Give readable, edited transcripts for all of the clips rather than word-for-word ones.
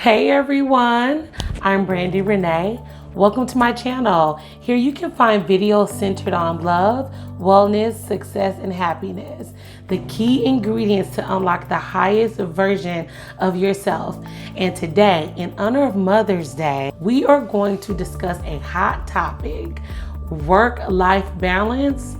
Hey everyone, I'm Brandy Renee. Welcome to my channel. Here you can find videos centered on love, wellness, success, and happiness. The key ingredients to unlock the highest version of yourself. And today, in honor of Mother's Day, we are going to discuss a hot topic: work-life balance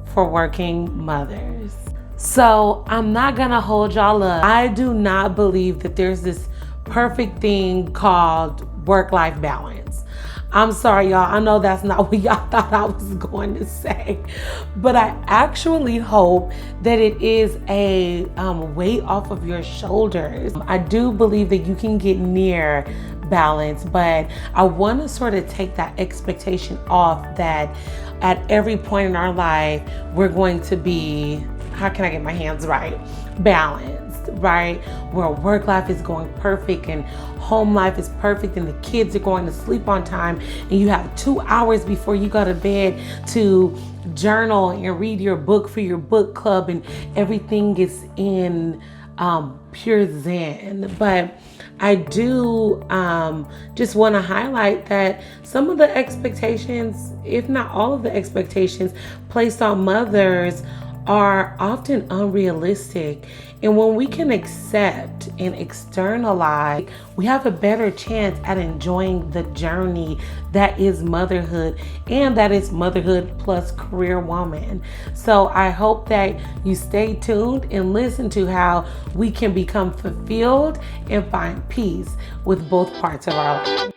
for working mothers. So I'm not gonna hold y'all up. I do not believe that there's this perfect thing called work-life balance. I'm sorry, y'all. I know that's not what y'all thought I was going to say, but I actually hope that it is a weight off of your shoulders. I do believe that you can get near balance, but I want to sort of take that expectation off that at every point in our life, we're going to be, how can I get my hands right? Balanced, right? Where work life is going perfect and home life is perfect and the kids are going to sleep on time and you have 2 hours before you go to bed to journal and read your book for your book club and everything is in pure zen. But I do just want to highlight that some of the expectations, if not all of the expectations placed on mothers, are often unrealistic. And when we can accept and externalize, we have a better chance at enjoying the journey that is motherhood, and that is motherhood plus career woman. So I hope that you stay tuned and listen to how we can become fulfilled and find peace with both parts of our life.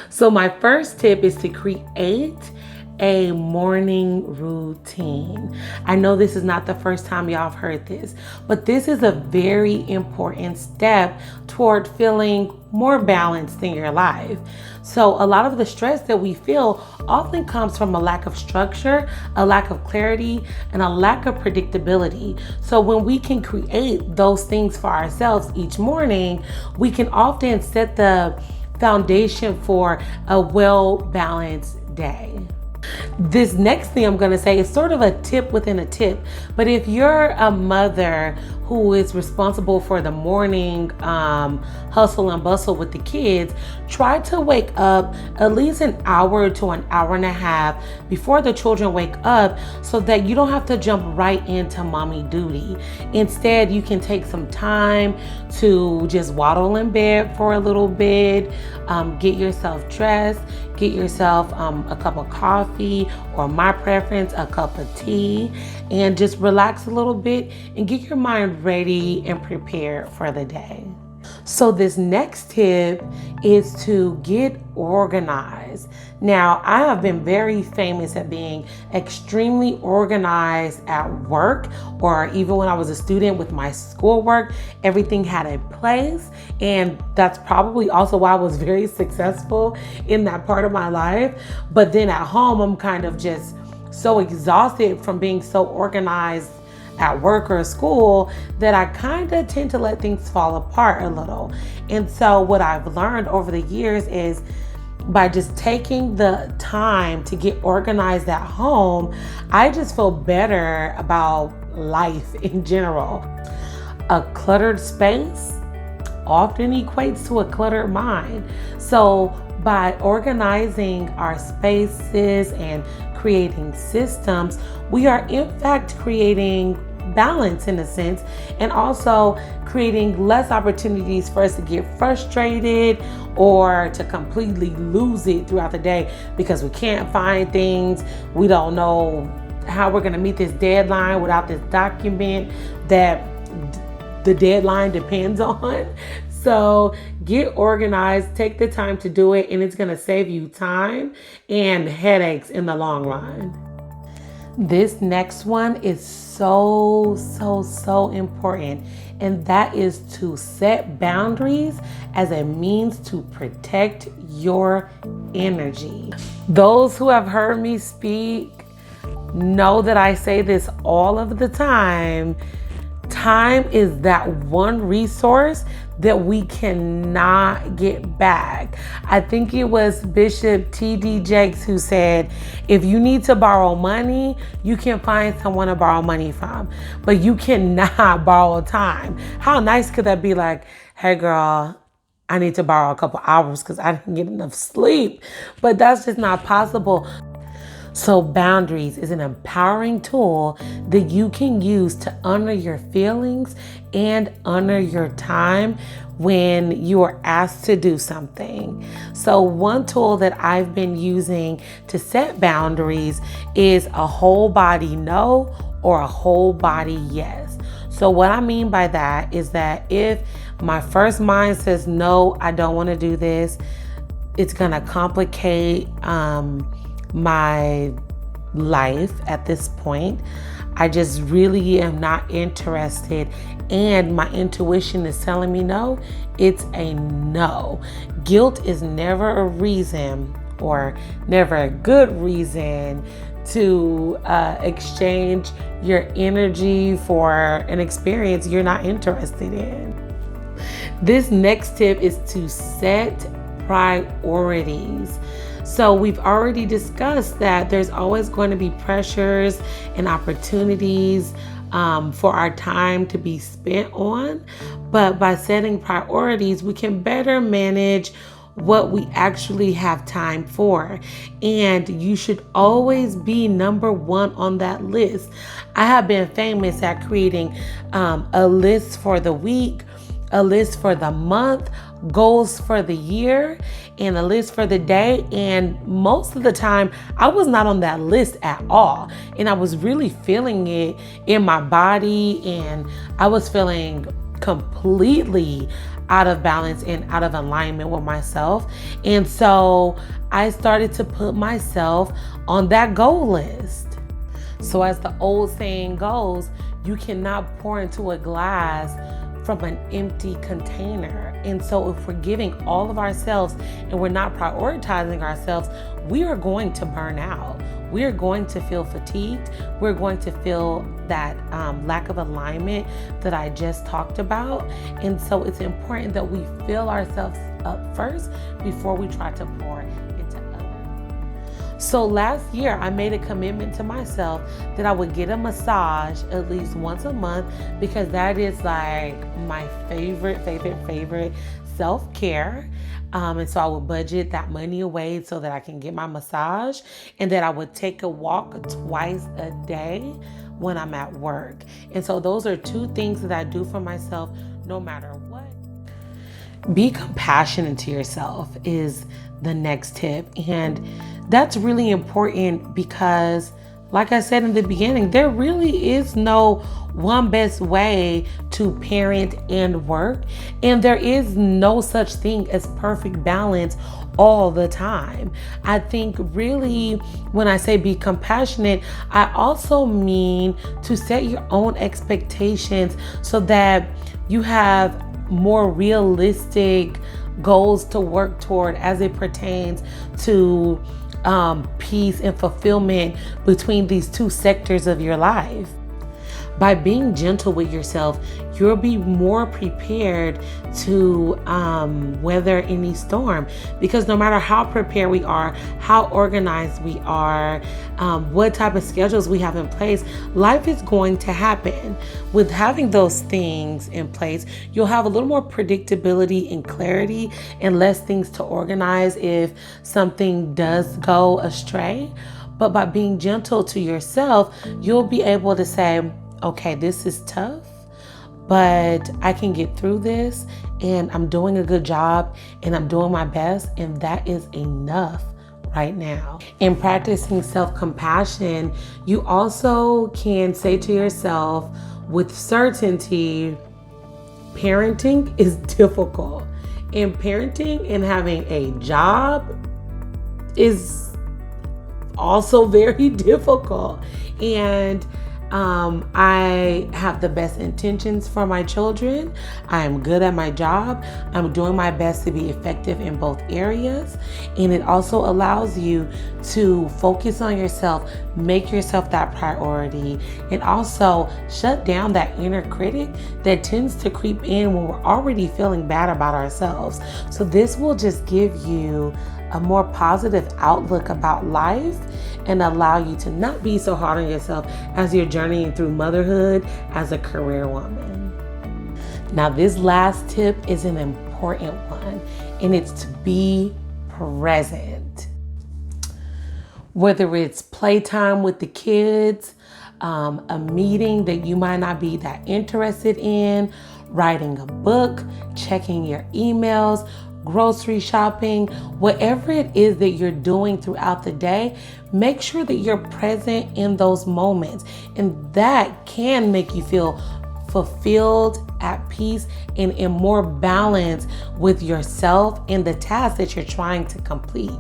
So my first tip is to create a morning routine. I know this is not the first time y'all have heard this, but this is a very important step toward feeling more balanced in your life. So a lot of the stress that we feel often comes from a lack of structure, a lack of clarity, and a lack of predictability. So when we can create those things for ourselves each morning, we can often set the foundation for a well-balanced day. This next thing I'm going to say is sort of a tip within a tip, but if you're a mother who is responsible for the morning hustle and bustle with the kids, try to wake up at least an hour to an hour and a half before the children wake up so that you don't have to jump right into mommy duty. Instead, you can take some time to just waddle in bed for a little bit, get yourself dressed, get yourself a cup of coffee, or my preference, a cup of tea, and just relax a little bit and get your mind ready and prepared for the day. So this next tip is to get organized. Now, I have been very famous at being extremely organized at work, or even when I was a student with my schoolwork, everything had a place. And that's probably also why I was very successful in that part of my life. But then at home, I'm kind of just so exhausted from being so organized at work or school that I kind of tend to let things fall apart a little. And so what I've learned over the years is by just taking the time to get organized at home, I just feel better about life in general. A cluttered space often equates to a cluttered mind. So by organizing our spaces and creating systems, we are in fact creating balance in a sense, and also creating less opportunities for us to get frustrated or to completely lose it throughout the day because we can't find things. We don't know how we're going to meet this deadline without this document that the deadline depends on. So get organized, take the time to do it, and it's going to save you time and headaches in the long run. This next one is so important, and that is to set boundaries as a means to protect your energy. Those who have heard me speak know that I say this all of the time. Time is that one resource that we cannot get back. I think it was Bishop T.D. Jakes who said, if you need to borrow money, you can find someone to borrow money from, but you cannot borrow time. How nice could that be? Like, hey girl, I need to borrow a couple hours because I didn't get enough sleep. But that's just not possible. So boundaries is an empowering tool that you can use to honor your feelings and honor your time when you are asked to do something. So one tool that I've been using to set boundaries is a whole body no or a whole body yes. So what I mean by that is that if my first mind says, no, I don't want to do this, it's going to complicate my life at this point. I just really am not interested, and my intuition is telling me no. It's a no. Guilt is never a reason, or never a good reason, to exchange your energy for an experience you're not interested in. This next tip is to set priorities. So we've already discussed that there's always going to be pressures and opportunities for our time to be spent on. But by setting priorities, we can better manage what we actually have time for. And you should always be number one on that list. I have been famous at creating a list for the week, a list for the month, goals for the year, and a list for the day. And most of the time I was not on that list at all, and I was really feeling it in my body, and I was feeling completely out of balance and out of alignment with myself. And so I started to put myself on that goal list. So as the old saying goes, you cannot pour into a glass from an empty container. And so if we're giving all of ourselves and we're not prioritizing ourselves, we are going to burn out. We are going to feel fatigued. We're going to feel that lack of alignment that I just talked about. And so it's important that we fill ourselves up first before we try to pour into others. So last year I made a commitment to myself that I would get a massage at least once a month, because that is like my favorite self-care. And so I would budget that money away so that I can get my massage, and that I would take a walk twice a day when I'm at work. And so those are two things that I do for myself no matter what. Be compassionate to yourself is the next tip. And that's really important because, like I said in the beginning, there really is no one best way to parent and work. And there is no such thing as perfect balance all the time. I think really when I say be compassionate, I also mean to set your own expectations so that you have more realistic goals to work toward as it pertains to peace and fulfillment between these two sectors of your life. By being gentle with yourself, you'll be more prepared to weather any storm. Because no matter how prepared we are, how organized we are, what type of schedules we have in place, life is going to happen. With having those things in place, you'll have a little more predictability and clarity and less things to organize if something does go astray. But by being gentle to yourself, you'll be able to say, okay, this is tough, but I can get through this, and I'm doing a good job, and I'm doing my best, and that is enough right now. In practicing self-compassion, you also can say to yourself with certainty, parenting is difficult. And parenting and having a job is also very difficult. And I have the best intentions for my children. I am good at my job. I'm doing my best to be effective in both areas. And it also allows you to focus on yourself, make yourself that priority, and also shut down that inner critic that tends to creep in when we're already feeling bad about ourselves. So this will just give you a more positive outlook about life and allow you to not be so hard on yourself as you're journeying through motherhood as a career woman. Now, this last tip is an important one, and it's to be present. Whether it's playtime with the kids, a meeting that you might not be that interested in, writing a book, checking your emails, grocery shopping, whatever it is that you're doing throughout the day, make sure that you're present in those moments. And that can make you feel fulfilled, at peace, and in more balance with yourself and the task that you're trying to complete.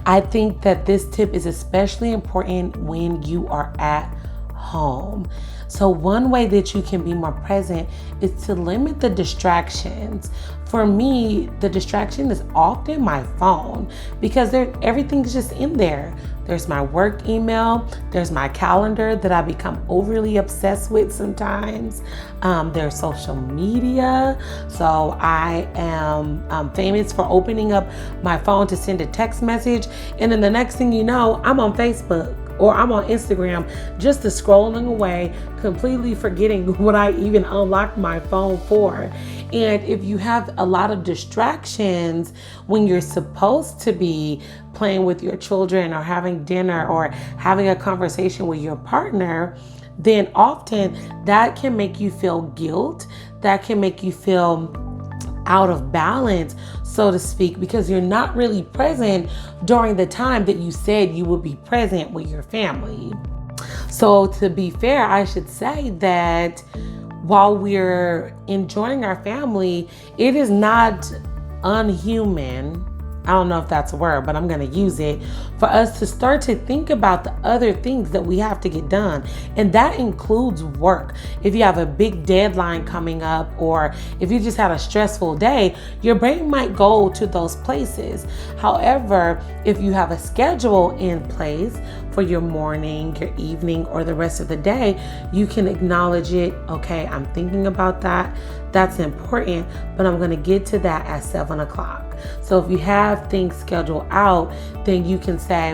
I think that this tip is especially important when you are at home. So one way that you can be more present is to limit the distractions. For me, the distraction is often my phone because everything's just in there. There's my work email, there's my calendar that I become overly obsessed with sometimes. There's social media. So I am famous for opening up my phone to send a text message, and then the next thing you know, I'm on Facebook or I'm on Instagram just scrolling away, completely forgetting what I even unlocked my phone for. And if you have a lot of distractions when you're supposed to be playing with your children or having dinner or having a conversation with your partner, then often that can make you feel guilt. That can make you feel out of balance, so to speak, because you're not really present during the time that you said you would be present with your family. So to be fair, I should say that while we're enjoying our family, it is not unhuman, I don't know if that's a word, but I'm going to use it, for us to start to think about the other things that we have to get done. And that includes work. If you have a big deadline coming up, or if you just had a stressful day, your brain might go to those places. However, if you have a schedule in place for your morning, your evening, or the rest of the day, you can acknowledge it. Okay, I'm thinking about that. That's important, but I'm going to get to that at 7 o'clock. So if you have things scheduled out, then you can say,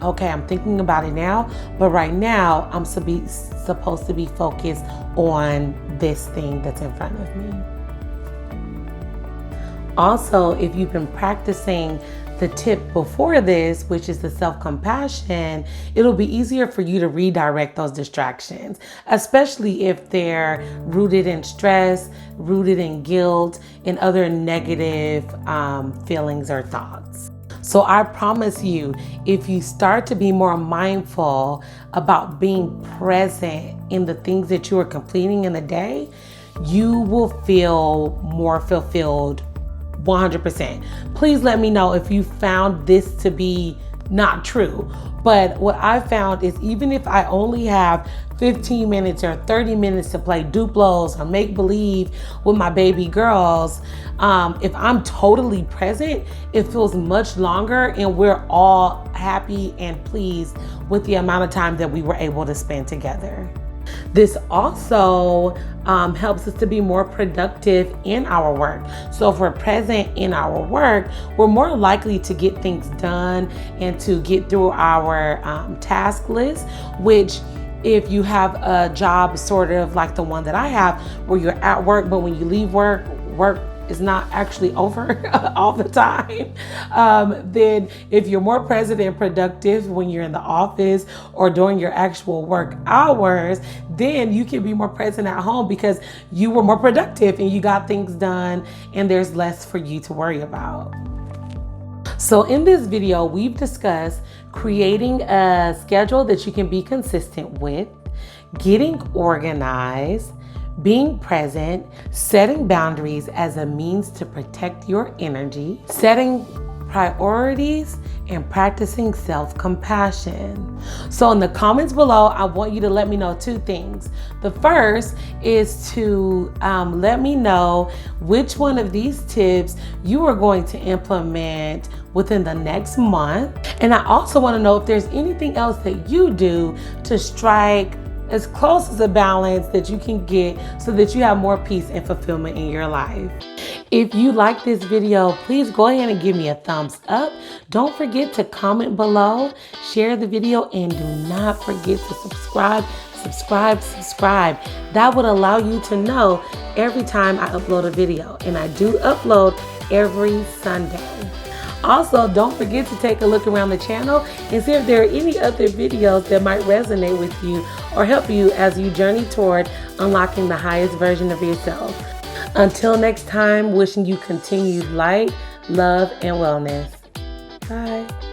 okay, I'm thinking about it now, but right now I'm supposed to be focused on this thing that's in front of me. Also, if you've been practicing the tip before this, which is the self-compassion, it'll be easier for you to redirect those distractions, especially if they're rooted in stress, rooted in guilt, and other negative feelings or thoughts. So I promise you, if you start to be more mindful about being present in the things that you are completing in the day, you will feel more fulfilled 100%. Please let me know if you found this to be not true. But what I found is even if I only have 15 minutes or 30 minutes to play Duplos or make believe with my baby girls, if I'm totally present, it feels much longer and we're all happy and pleased with the amount of time that we were able to spend together. This also helps us to be more productive in our work. So if we're present in our work, we're more likely to get things done and to get through our task list, which if you have a job sort of like the one that I have, where you're at work, but when you leave work is not actually over all the time, then if you're more present and productive when you're in the office or during your actual work hours, then you can be more present at home because you were more productive and you got things done and there's less for you to worry about. So in this video, we've discussed creating a schedule that you can be consistent with, getting organized, being present, setting boundaries as a means to protect your energy, setting priorities, and practicing self-compassion. So in the comments below, I want you to let me know two things. The first is to let me know which one of these tips you are going to implement within the next month. And I also want to know if there's anything else that you do to strike as close as a balance that you can get so that you have more peace and fulfillment in your life. If you like this video, please go ahead and give me a thumbs up. Don't forget to comment below, share the video, and do not forget to subscribe. That would allow you to know every time I upload a video, and I do upload every Sunday. Also, don't forget to take a look around the channel and see if there are any other videos that might resonate with you or help you as you journey toward unlocking the highest version of yourself. Until next time, wishing you continued light, love, and wellness. Bye.